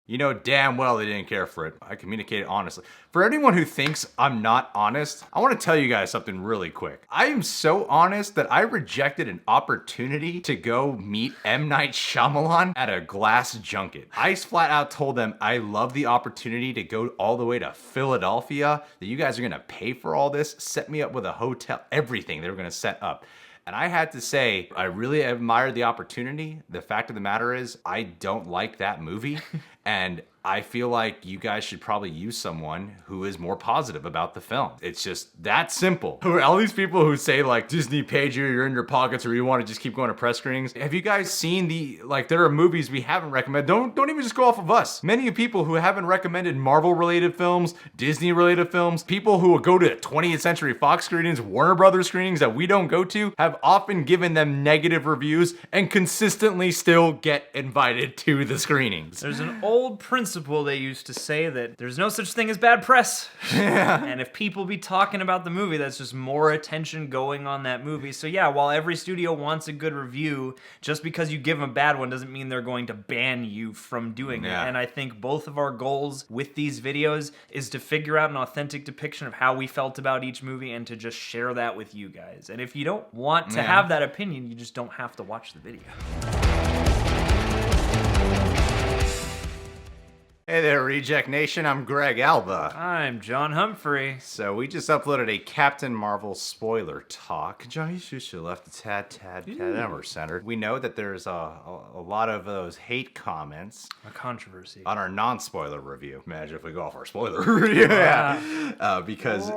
You know damn well they didn't care for it. I communicated honestly. For anyone who thinks I'm not honest, I want to tell you guys something really quick. I am so honest that I rejected an opportunity to go meet M. Night Shyamalan at a glass junket. I flat out told them I love the opportunity to go all the way to Philadelphia, that you guys are gonna pay for all this, set me up with a hotel, everything they were gonna set up. And I had to say, I really admired the opportunity. The fact of the matter is, I don't like that movie. And I feel like you guys should probably use someone who is more positive about the film. It's just that simple. All these people who say like Disney paid you, you're in your pockets, or you want to just keep going to press screenings. Have you guys seen there are movies we haven't recommended. Don't even just go off of us. Many people who haven't recommended Marvel related films, Disney related films, people who will go to 20th Century Fox screenings, Warner Brothers screenings that we don't go to, have often given them negative reviews and consistently still get invited to the screenings. There's an old principle they used to say that there's no such thing as bad press. Yeah. And if people be talking about the movie, that's just more attention going on that movie. So yeah, while every studio wants a good review, just because you give them a bad one doesn't mean they're going to ban you from doing it. And I think both of our goals with these videos is to figure out an authentic depiction of how we felt about each movie and to just share that with you guys. And if you don't want to have that opinion, you just don't have to watch the video. Hey there, Reject Nation. I'm Greg Alba. I'm John Humphrey. So we just uploaded a Captain Marvel spoiler talk. John, you should have left a tad more centered. We know that there's a lot of those hate comments. A controversy. On our non-spoiler review. Imagine if we go off our spoiler review. Because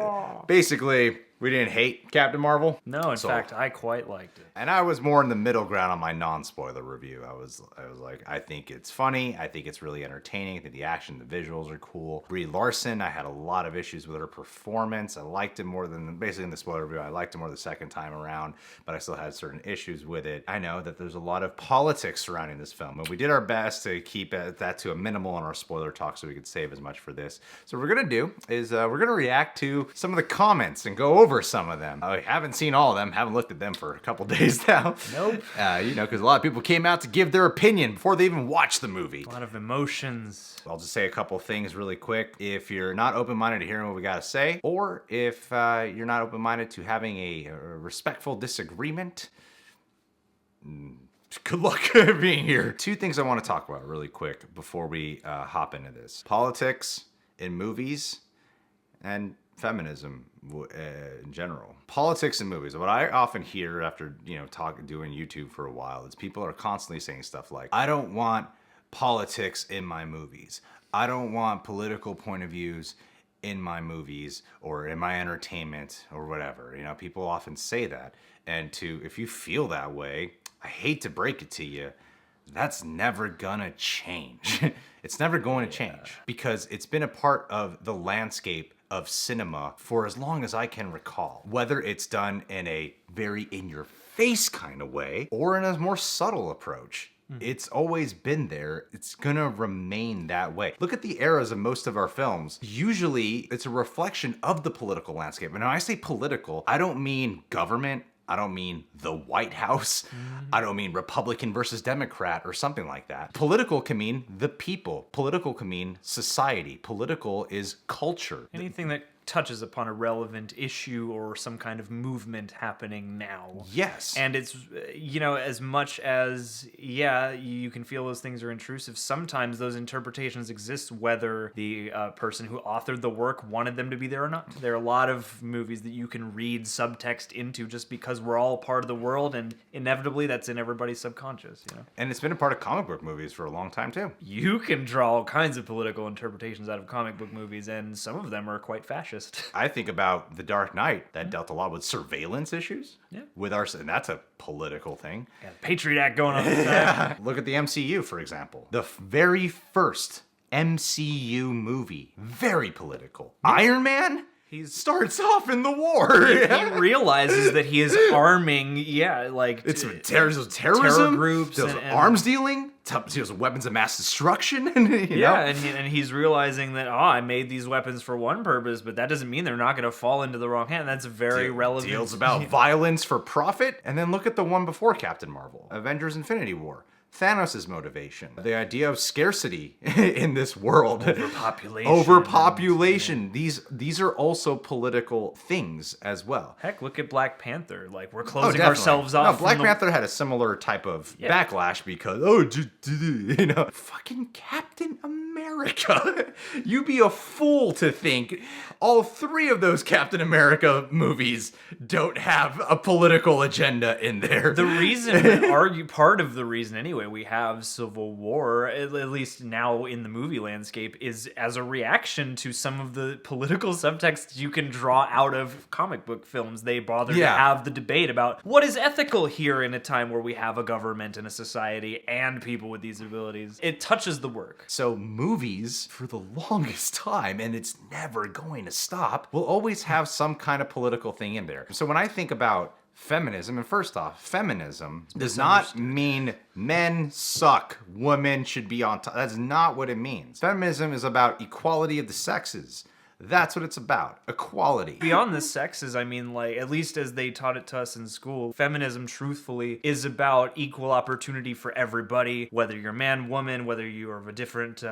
basically, we didn't hate Captain Marvel. No, in fact, I quite liked it. And I was more in the middle ground on my non-spoiler review. I was like, I think it's funny. I think it's really entertaining. I think the action, the visuals are cool. Brie Larson, I had a lot of issues with her performance. I liked it more than, basically in the spoiler review, I liked it more the second time around, but I still had certain issues with it. I know that there's a lot of politics surrounding this film, and we did our best to keep that to a minimal in our spoiler talk so we could save as much for this. So what we're gonna do is we're gonna react to some of the comments and go over some of them. I haven't seen all of them, haven't looked at them for a couple days now. Nope. Because a lot of people came out to give their opinion before they even watched the movie. A lot of emotions. I'll just say a couple things really quick. If you're not open-minded to hearing what we gotta say, or if you're not open-minded to having a respectful disagreement, good luck being here. Two things I want to talk about really quick before we hop into this. Politics in movies and feminism in general. Politics in movies. What I often hear after, doing YouTube for a while is people are constantly saying stuff like, I don't want politics in my movies. I don't want political point of views in my movies or in my entertainment or whatever. People often say that. And if you feel that way, I hate to break it to you, that's never gonna change. It's never going to change because it's been a part of the landscape of cinema for as long as I can recall. Whether it's done in a very in-your-face kind of way or in a more subtle approach. It's always been there. It's gonna remain that way. Look at the eras of most of our films. Usually, it's a reflection of the political landscape. And when I say political, I don't mean government. I don't mean the White House. I don't mean Republican versus Democrat or something like that. Political can mean the people. Political can mean society. Political is culture. Anything that touches upon a relevant issue or some kind of movement happening now. Yes. And it's, as much as, you can feel those things are intrusive, sometimes those interpretations exist whether the person who authored the work wanted them to be there or not. There are a lot of movies that you can read subtext into just because we're all part of the world, and inevitably that's in everybody's subconscious, And it's been a part of comic book movies for a long time too. You can draw all kinds of political interpretations out of comic book movies, and some of them are quite fascist. I think about The Dark Knight that dealt a lot with surveillance issues. Yeah. And that's a political thing. Yeah, the Patriot Act going on at the time. Look at the MCU, for example. The very first MCU movie, very political. Iron Man? He starts off in the war. He realizes that he is arming, it's terrorism, terror groups, and arms dealing, weapons of mass destruction. And he's realizing that I made these weapons for one purpose, but that doesn't mean they're not going to fall into the wrong hand. That's very relevant. Deals about violence for profit, and then look at the one before Captain Marvel, Avengers: Infinity War. Thanos' motivation, the idea of scarcity in this world, overpopulation. These are also political things as well. Heck, look at Black Panther. Like, we're closing ourselves off. No, Black Panther had a similar type of backlash because fucking Captain America. You'd be a fool to think all three of those Captain America movies don't have a political agenda in there. The reason, part of the reason anyway, we have Civil War, at least now in the movie landscape, is as a reaction to some of the political subtext you can draw out of comic book films. They bother to have the debate about what is ethical here in a time where we have a government and a society and people with these abilities. It touches the work. So movies, for the longest time, and it's never going to stop, will always have some kind of political thing in there. So when I think about feminism, and first off, feminism does not mean men suck, women should be on top. That's not what it means. Feminism is about equality of the sexes. That's what it's about. Equality. Beyond the sexes, I mean, like, at least as they taught it to us in school, feminism, truthfully, is about equal opportunity for everybody, whether you're man, woman, whether you are of a different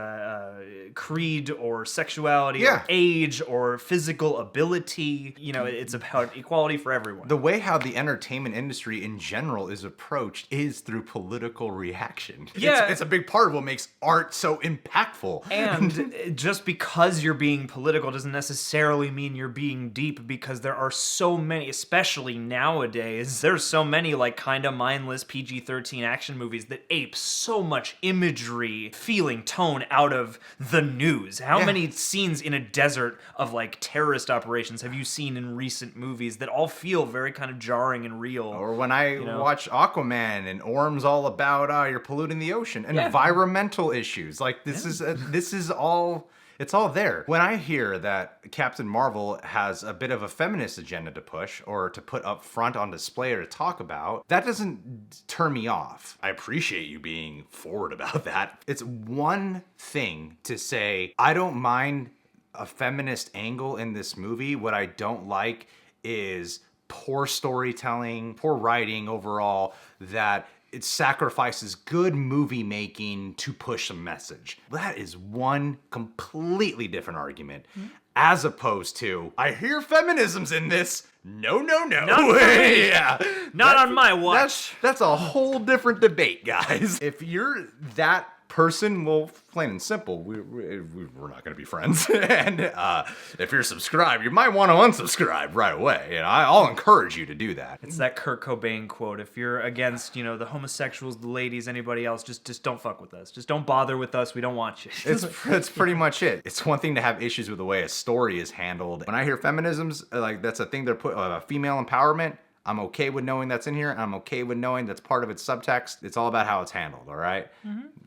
creed or sexuality or age or physical ability. You know, it's about equality for everyone. The way how the entertainment industry in general is approached is through political reaction. Yeah. It's a big part of what makes art so impactful. And just because you're being political doesn't necessarily mean you're being deep, because there are so many, especially nowadays, there's so many like kind of mindless PG-13 action movies that ape so much imagery, feeling, tone out of the news. How many scenes in a desert of like terrorist operations have you seen in recent movies that all feel very kind of jarring and real? Or when I watch Aquaman and Orm's all about you're polluting the ocean and environmental issues. Like this is all. It's all there. When I hear that Captain Marvel has a bit of a feminist agenda to push or to put up front on display or to talk about, that doesn't turn me off. I appreciate you being forward about that. It's one thing to say, I don't mind a feminist angle in this movie. What I don't like is poor storytelling, poor writing overall, that it sacrifices good movie making to push a message. That is one completely different argument, as opposed to, I hear feminism's in this. No. Not on my watch. That's a whole different debate, guys. If you're that person, well, plain and simple, we're not going to be friends. And if you're subscribed, you might want to unsubscribe right away. And I'll encourage you to do that. It's that Kurt Cobain quote. If you're against, the homosexuals, the ladies, anybody else, just don't fuck with us. Just don't bother with us. We don't want you. It's pretty much it. It's one thing to have issues with the way a story is handled. When I hear feminisms, like that's a thing they're put female empowerment. I'm okay with knowing that's in here. I'm okay with knowing that's part of its subtext. It's all about how it's handled, all right?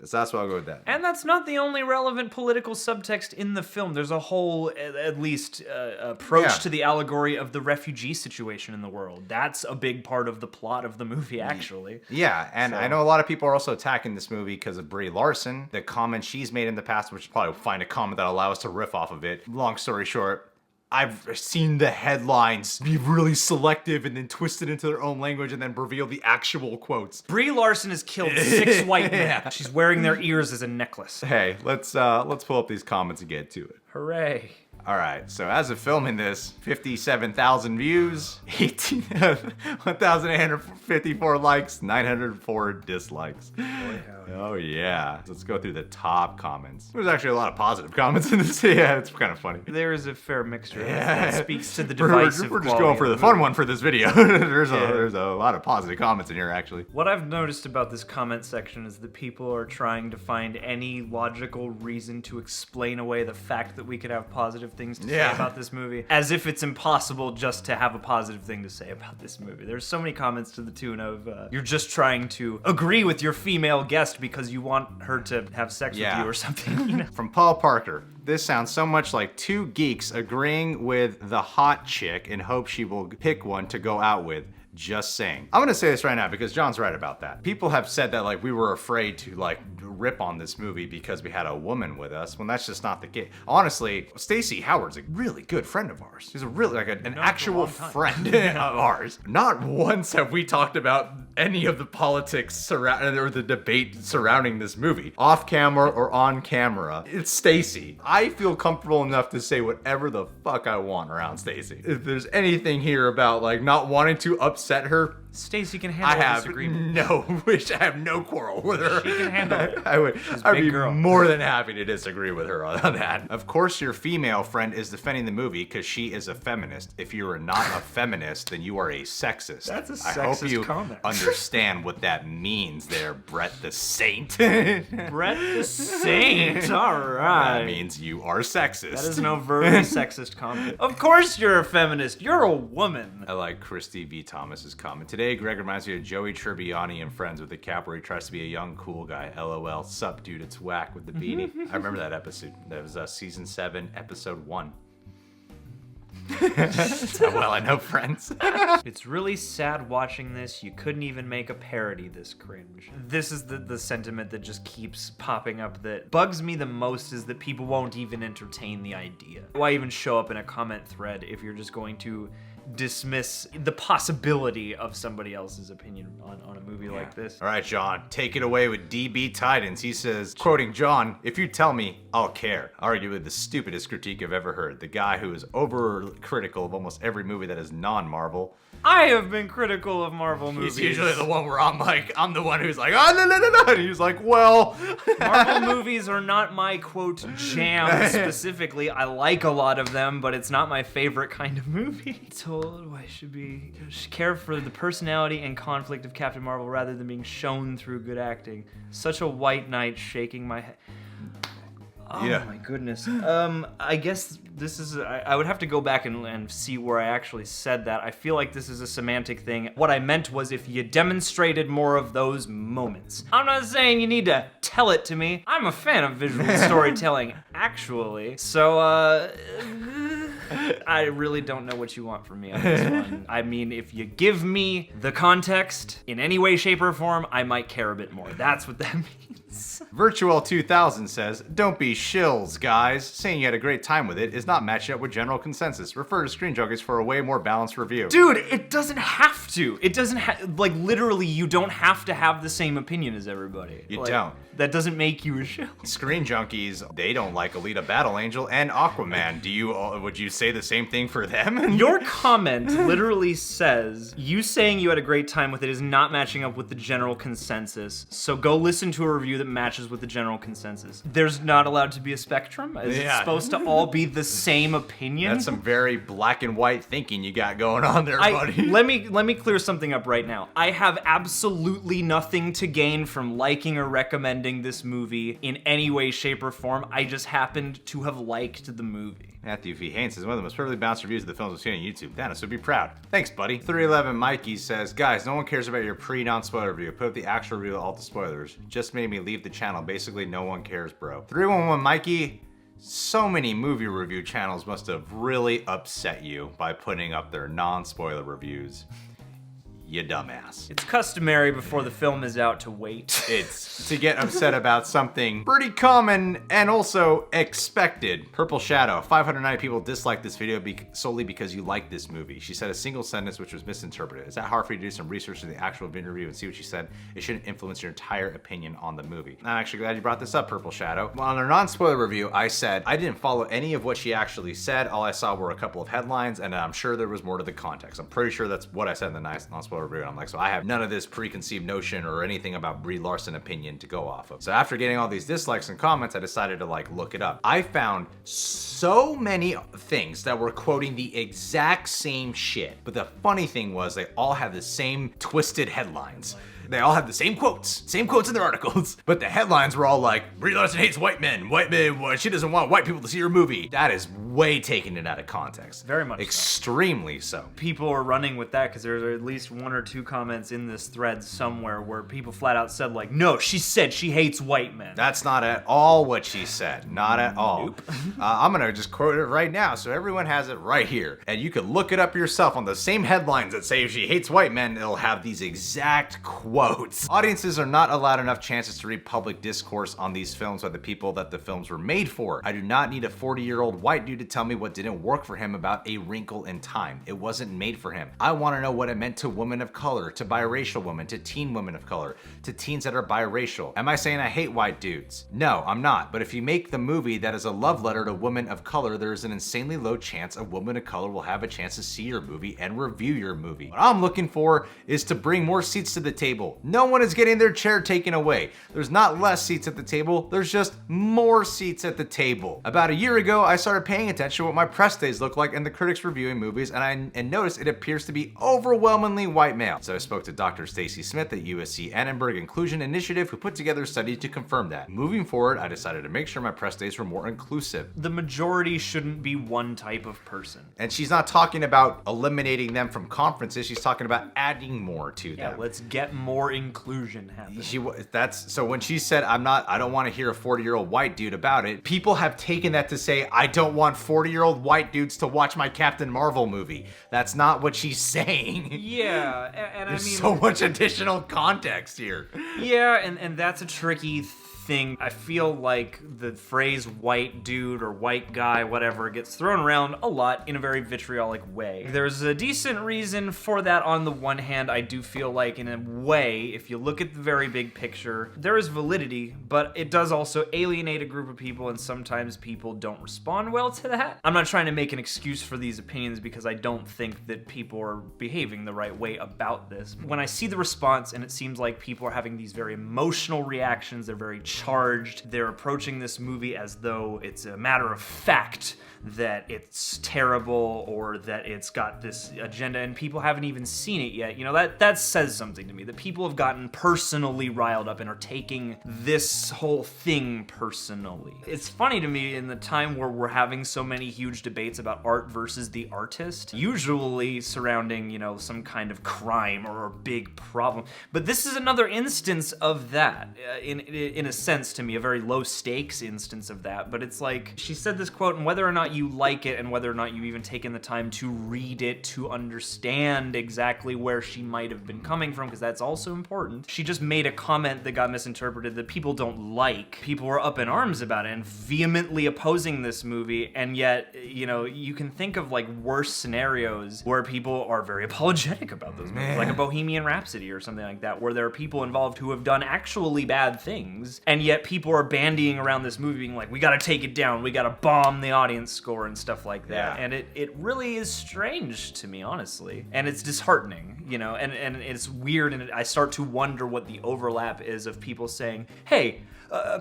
So that's why I'll go with that. And that's not the only relevant political subtext in the film. There's a whole, at least, approach to the allegory of the refugee situation in the world. That's a big part of the plot of the movie, actually. Yeah, and I know a lot of people are also attacking this movie because of Brie Larson. The comments she's made in the past, which probably find a comment that'll allow us to riff off of it. Long story short, I've seen the headlines be really selective and then twist it into their own language and then reveal the actual quotes. Brie Larson has killed 6 white men. She's wearing their ears as a necklace. Hey, let's pull up these comments and get to it. Hooray. All right, so as of filming this, 57,000 views, 1,854 likes, 904 dislikes. Oh yeah. Let's go through the top comments. There's actually a lot of positive comments in this. Yeah, it's kind of funny. There is a fair mixture. That speaks to the divisive We're just going for the fun one for this video. There's a lot of positive comments in here, actually. What I've noticed about this comment section is that people are trying to find any logical reason to explain away the fact that we could have positive things to say about this movie, as if it's impossible just to have a positive thing to say about this movie. There's so many comments to the tune of, you're just trying to agree with your female guest because you want her to have sex with you or something. From Paul Parker, this sounds so much like two geeks agreeing with the hot chick in hope she will pick one to go out with. Just saying. I'm gonna say this right now because John's right about that. People have said that like we were afraid to like rip on this movie because we had a woman with us, when that's just not the case. Honestly, Stacey Howard's a really good friend of ours. She's a really like an actual friend of ours. Not once have we talked about any of the politics surrounding or the debate surrounding this movie, off camera or on camera. It's Stacey. I feel comfortable enough to say whatever the fuck I want around Stacey. If there's anything here about like not wanting to upset her, Stacey can handle a disagreement. I have no quarrel with her. She can handle it. I'd be more than happy to disagree with her on that. Of course, your female friend is defending the movie because she is a feminist. If you are not a feminist, then you are a sexist. That's a sexist I hope you comment. understand what that means there, Brett the Saint. Brett the Saint. All right. That means you are sexist. That is an overtly sexist comment. Of course you're a feminist. You're a woman. I like Christy V. Thomas's comment. Today, Greg reminds me of Joey Tribbiani and Friends with the cap where he tries to be a young cool guy. LOL. Sup, dude, it's whack with the beanie. I remember that episode. That was season 7, episode 1. That's how well I know Friends. It's really sad watching this. You couldn't even make a parody this cringe. This is the sentiment that just keeps popping up that bugs me the most, is that people won't even entertain the idea. Why even show up in a comment thread if you're just going to dismiss the possibility of somebody else's opinion on a movie like this? All right, John, take it away with DB Titans. He says, quoting John, "If you tell me, I'll care." Arguably the stupidest critique I've ever heard. The guy who is over-critical of almost every movie that is non-Marvel. I have been critical of Marvel movies. He's usually the one where I'm the one who's like, oh, no. And he's like, well. Marvel movies are not my, quote, jam specifically. I like a lot of them, but it's not my favorite kind of movie. Told I should care for the personality and conflict of Captain Marvel rather than being shown through good acting. Such a white knight shaking my head. Oh my goodness. I guess this is, I would have to go back and see where I actually said that. I feel like this is a semantic thing. What I meant was if you demonstrated more of those moments. I'm not saying you need to tell it to me. I'm a fan of visual storytelling, actually. So, I really don't know what you want from me on this one. I mean, if you give me the context in any way, shape, or form, I might care a bit more. That's what that means. Virtual 2000 says, "Don't be shills, guys. Saying you had a great time with it is not matching up with general consensus. Refer to Screen Junkies for a way more balanced review." Dude, it doesn't have to. It doesn't like, literally, you don't have to have the same opinion as everybody. You don't. That doesn't make you a shill. Screen Junkies, they don't like Alita Battle Angel and Aquaman. Would you say the same thing for them? Your comment literally says, you saying you had a great time with it is not matching up with the general consensus, so go listen to a review that matches with the general consensus. There's not allowed to be a spectrum? Is it supposed to all be the same opinion? That's some very black and white thinking you got going on there, buddy. Let me clear something up right now. I have absolutely nothing to gain from liking or recommending this movie in any way, shape, or form. I just happened to have liked the movie. Matthew V. Haynes says, "One of the most perfectly balanced reviews of the films I've seen on YouTube. Dennis would be proud." Thanks, buddy. 311 Mikey says, "Guys, no one cares about your pre-non-spoiler review. Put up the actual review with all the spoilers. Just made me leave the channel. Basically, no one cares, bro." 311 Mikey, so many movie review channels must have really upset you by putting up their non-spoiler reviews. You dumbass. It's customary before the film is out to wait. It's to get upset about something pretty common and also expected. Purple Shadow, 590 people disliked this video solely because you like this movie. She said a single sentence which was misinterpreted. Is that hard for you to do some research in the actual video review and see what she said? It shouldn't influence your entire opinion on the movie. I'm actually glad you brought this up, Purple Shadow. Well, on our non-spoiler review, I said I didn't follow any of what she actually said. All I saw were a couple of headlines, and I'm sure there was more to the context. I'm pretty sure that's what I said in the non-spoiler review. I'm like, so I have none of this preconceived notion or anything about Brie Larson opinion to go off of. So after getting all these dislikes and comments, I decided to like look it up. I found so many things that were quoting the exact same shit. But the funny thing was they all had the same twisted headlines. They all have the same quotes in their articles. But the headlines were all like, Brie Larson hates white men. She doesn't want white people to see her movie. That is way taking it out of context. Very much Extremely so. People are running with that because there's at least 1 or 2 comments in this thread somewhere where people flat out said like, no, she said she hates white men. That's not at all what she said. Not at all. Nope. I'm gonna just quote it right now so everyone has it right here. And you can look it up yourself on the same headlines that say if she hates white men, it'll have these exact quotes. Audiences are not allowed enough chances to read public discourse on these films by the people that the films were made for. I do not need a 40-year-old white dude to tell me what didn't work for him about A Wrinkle in Time. It wasn't made for him. I want to know what it meant to women of color, to biracial women, to teen women of color, to teens that are biracial. Am I saying I hate white dudes? No, I'm not. But if you make the movie that is a love letter to women of color, there is an insanely low chance a woman of color will have a chance to see your movie and review your movie. What I'm looking for is to bring more seats to the table. No one is getting their chair taken away. There's not less seats at the table, there's just more seats at the table. About a year ago, I started paying attention to what my press days look like and the critics reviewing movies, and noticed it appears to be overwhelmingly white male. So I spoke to Dr. Stacy Smith at USC Annenberg Inclusion Initiative, who put together a study to confirm that. Moving forward, I decided to make sure my press days were more inclusive. The majority shouldn't be one type of person. And she's not talking about eliminating them from conferences, she's talking about adding more to them. Yeah, let's get more inclusion happening. So when she said, I don't want to hear a 40-year-old white dude about it, people have taken that to say, I don't want 40-year-old white dudes to watch my Captain Marvel movie. That's not what she's saying. Yeah, and There's I mean, so much additional context here. Yeah, and that's a tricky thing. I feel like the phrase white dude or white guy, whatever, gets thrown around a lot in a very vitriolic way. There's a decent reason for that on the one hand. I do feel like in a way, if you look at the very big picture, there is validity, but it does also alienate a group of people, and sometimes people don't respond well to that. I'm not trying to make an excuse for these opinions because I don't think that people are behaving the right way about this. When I see the response and it seems like people are having these very emotional reactions, they're very charged, they're approaching this movie as though it's a matter of fact that it's terrible or that it's got this agenda and people haven't even seen it yet. You know, that says something to me, that people have gotten personally riled up and are taking this whole thing personally. It's funny to me in the time where we're having so many huge debates about art versus the artist, usually surrounding, you know, some kind of crime or a big problem. But this is another instance of that, in a sense to me, a very low stakes instance of that. But it's like, she said this quote, and whether or not you like it and whether or not you've even taken the time to read it to understand exactly where she might have been coming from, because that's also important. She just made a comment that got misinterpreted that people don't like. People were up in arms about it and vehemently opposing this movie, and yet, you know, you can think of like worse scenarios where people are very apologetic about those movies, like a Bohemian Rhapsody or something like that, where there are people involved who have done actually bad things, and yet people are bandying around this movie being like, we gotta take it down, we gotta bomb the audience score and stuff like that. Yeah. And it really is strange to me, honestly. And it's disheartening, you know, and it's weird, and I start to wonder what the overlap is of people saying, hey,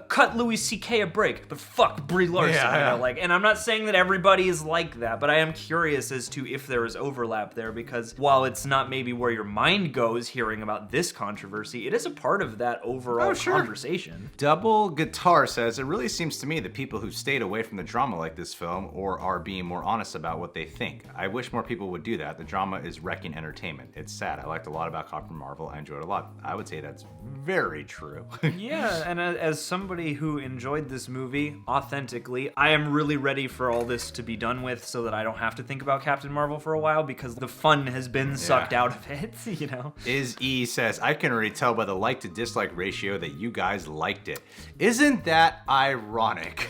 cut Louis C.K. a break, but fuck Brie Larson. Yeah. You know, like, and I'm not saying that everybody is like that, but I am curious as to if there is overlap there, because while it's not maybe where your mind goes hearing about this controversy, it is a part of that overall conversation. Double Guitar says, it really seems to me that people who stayed away from the drama like this film or are being more honest about what they think. I wish more people would do that. The drama is wrecking entertainment. It's sad. I liked a lot about Captain Marvel. I enjoyed it a lot. I would say that's very true. Yeah, and as somebody who enjoyed this movie authentically, I am really ready for all this to be done with so that I don't have to think about Captain Marvel for a while, because the fun has been sucked out of it, you know? Is says, I can already tell by the like to dislike ratio that you guys liked it. Isn't that ironic?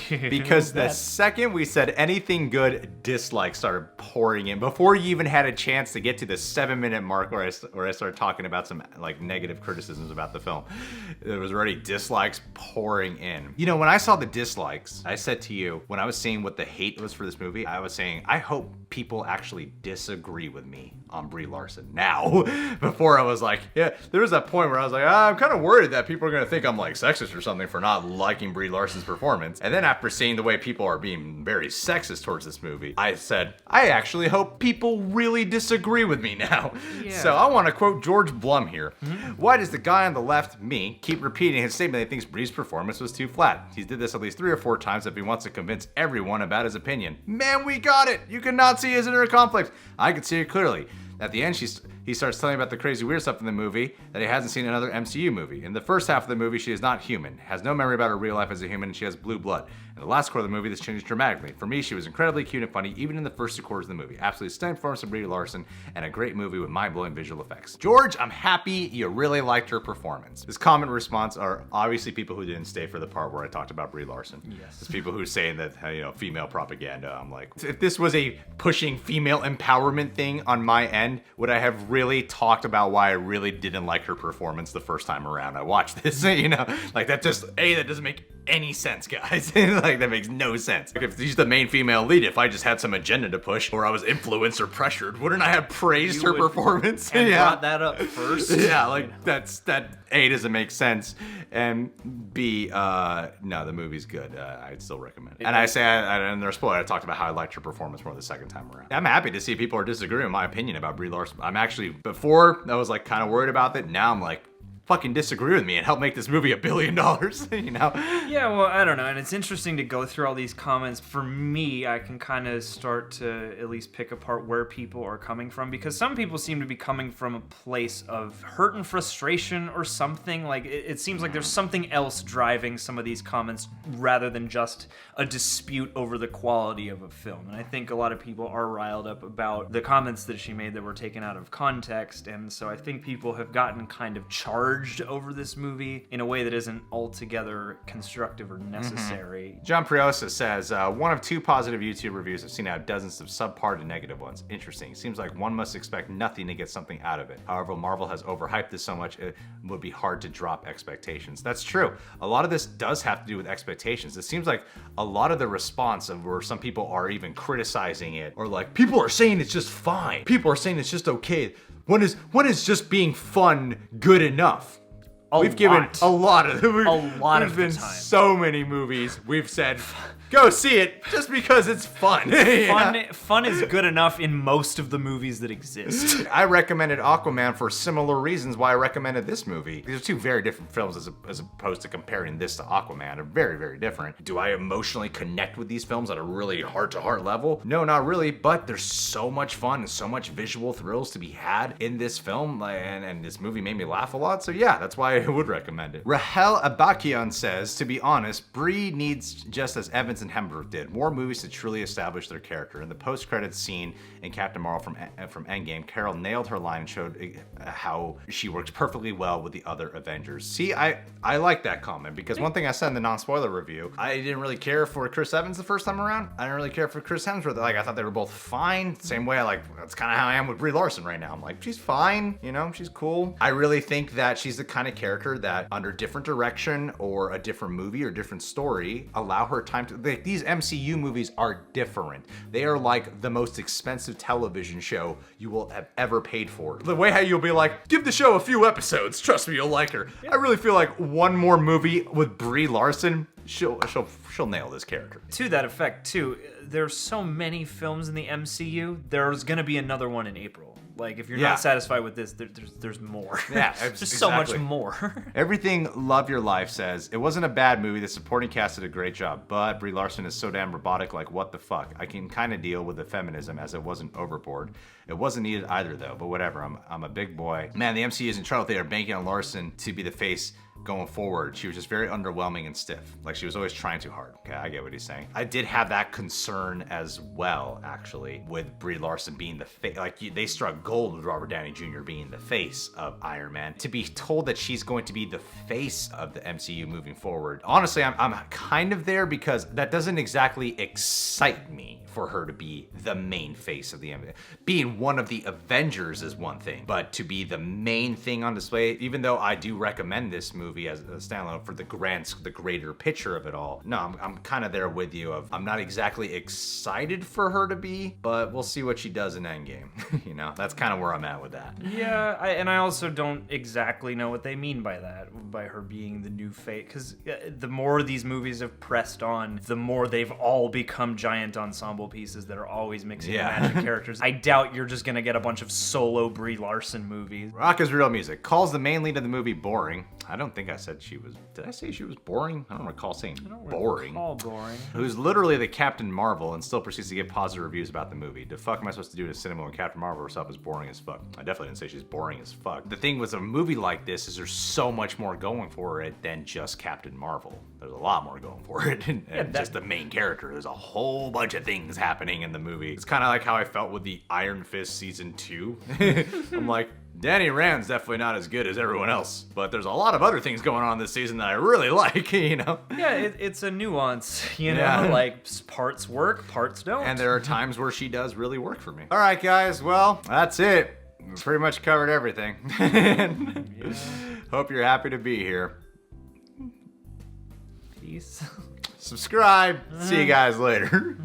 Because the second we said anything good, dislikes started pouring in. Before you even had a chance to get to the 7-minute mark where I started talking about some like negative criticisms about the film, there was already dislikes pouring in. You know, when I saw the dislikes, I said to you, when I was seeing what the hate was for this movie, I was saying, I hope people actually disagree with me on Brie Larson. Now, before I was like, yeah, there was that point where I was like, I'm kind of worried that people are going to think I'm like sexist or something for not liking Brie Larson's performance. And then after seeing the way people are being very sexist towards this movie, I said, I actually hope people really disagree with me now. Yeah. So I want to quote George Blum here. Why does the guy on the left, me, keep repeating his statement that he thinks Brie's performance was too flat? He's did this at least 3 or 4 times if he wants to convince everyone about his opinion. Man, we got it. You cannot see his inner conflict. I could see it clearly. At the end, he starts telling about the crazy weird stuff in the movie that he hasn't seen in another MCU movie. In the first half of the movie, she is not human, has no memory about her real life as a human, and she has blue blood. In the last quarter of the movie, this changed dramatically. For me, she was incredibly cute and funny, even in the first 2 quarters of the movie. Absolutely stunning performance of Brie Larson, and a great movie with mind-blowing visual effects. George, I'm happy you really liked her performance. This comment response are obviously people who didn't stay for the part where I talked about Brie Larson. Yes. It's people who are saying that, female propaganda. I'm like, if this was a pushing female empowerment thing on my end, would I have really talked about why I really didn't like her performance the first time around I watched this? Like that doesn't make any sense, guys. Like that makes no sense. Like, if she's the main female lead, if I just had some agenda to push or I was influenced or pressured, wouldn't I have praised her performance? And brought that up first. Yeah, like that A doesn't make sense, and B, no, the movie's good. I'd still recommend it. And I say, in their spoiler, I talked about how I liked her performance more the second time around. I'm happy to see people are disagreeing with my opinion about Brie Larson. I'm actually, before I was like kind of worried about it. Now I'm like, fucking disagree with me and help make this movie $1 billion, Yeah, well, I don't know, and it's interesting to go through all these comments. For me, I can kind of start to at least pick apart where people are coming from, because some people seem to be coming from a place of hurt and frustration or something. Like, it seems like there's something else driving some of these comments rather than just a dispute over the quality of a film. And I think a lot of people are riled up about the comments that she made that were taken out of context, and so I think people have gotten kind of charged over this movie in a way that isn't altogether constructive or necessary. John Priosa says, one of 2 positive YouTube reviews. I've seen out dozens of subpar to negative ones. Interesting. Seems like one must expect nothing to get something out of it. However, Marvel has overhyped this so much, it would be hard to drop expectations. That's true. A lot of this does have to do with expectations. It seems like a lot of the response of where some people are even criticizing it, or like, people are saying it's just fine. People are saying it's just okay. When is just being fun good enough? We've given a lot of the been time. So many movies we've said, go see it just because it's fun. Fun is good enough in most of the movies that exist. I recommended Aquaman for similar reasons why I recommended this movie. These are 2 very different films as opposed to comparing this to Aquaman. They're very, very different. Do I emotionally connect with these films at a really heart-to-heart level? No, not really, but there's so much fun and so much visual thrills to be had in this film, and this movie made me laugh a lot, so yeah, that's why I would recommend it. Rahel Abakian says, to be honest, Brie needs, just as Evans and Hemsworth did, more movies to truly establish their character. In the post-credits scene in Captain Marvel from Endgame, Carol nailed her line and showed how she works perfectly well with the other Avengers. See, I like that comment, because one thing I said in the non-spoiler review, I didn't really care for Chris Evans the first time around. I didn't really care for Chris Hemsworth. Like, I thought they were both fine. Same way, that's kind of how I am with Brie Larson right now. I'm like, she's fine, she's cool. I really think that she's the kind of character that under different direction or a different movie or different story, allow her time to, these MCU movies are different. They are like the most expensive television show you will have ever paid for. The way how you'll be like, give the show a few episodes, trust me, you'll like her. I really feel like one more movie with Brie Larson, she'll nail this character. To that effect, too, there's so many films in the MCU, there's gonna be another one in April. Like, if you're not satisfied with this, there's more. Yeah, there's so much more. Everything Love Your Life says, it wasn't a bad movie. The supporting cast did a great job, but Brie Larson is so damn robotic, like, what the fuck? I can kind of deal with the feminism as it wasn't overboard. It wasn't needed either, though, but whatever. I'm a big boy. Man, the MCU is in trouble. They are banking on Larson to be the face going forward. She was just very underwhelming and stiff. Like, she was always trying too hard. Okay, I get what he's saying. I did have that concern as well, actually, with Brie Larson being the face. Like, they struck gold with Robert Downey Jr. being the face of Iron Man. To be told that she's going to be the face of the MCU moving forward, honestly, I'm kind of there, because that doesn't exactly excite me for her to be the main face of the MCU. Being one of the Avengers is one thing, but to be the main thing on display, even though I do recommend this movie as a standalone for the greater picture of it all, no, I'm kind of there with you. I'm not exactly excited for her to be, but we'll see what she does in Endgame. You know, that's kind of where I'm at with that. Yeah, I also don't exactly know what they mean by that, by her being the new face, because the more these movies have pressed on, the more they've all become giant ensemble pieces that are always mixing and matching characters. I doubt you're just gonna get a bunch of solo Brie Larson movies. Rock is Real Music calls the main lead of the movie boring. I don't think I said she was. Did I say she was boring? I don't recall saying boring. All boring. Who's literally the Captain Marvel and still proceeds to give positive reviews about the movie. The fuck am I supposed to do in a cinema when Captain Marvel herself is boring as fuck? I definitely didn't say she's boring as fuck. The thing with a movie like this is there's so much more going for it than just Captain Marvel. There's a lot more going for it and just the main character. There's a whole bunch of things happening in the movie. It's kind of like how I felt with the Iron Fist season 2. I'm like, Danny Rand's definitely not as good as everyone else, but there's a lot of other things going on this season that I really like, you know? Yeah, it's a nuance, you know? Like, parts work, parts don't. And there are times where she does really work for me. All right, guys, well, that's it. We pretty much covered everything. Hope you're happy to be here. Peace. Subscribe. See you guys later.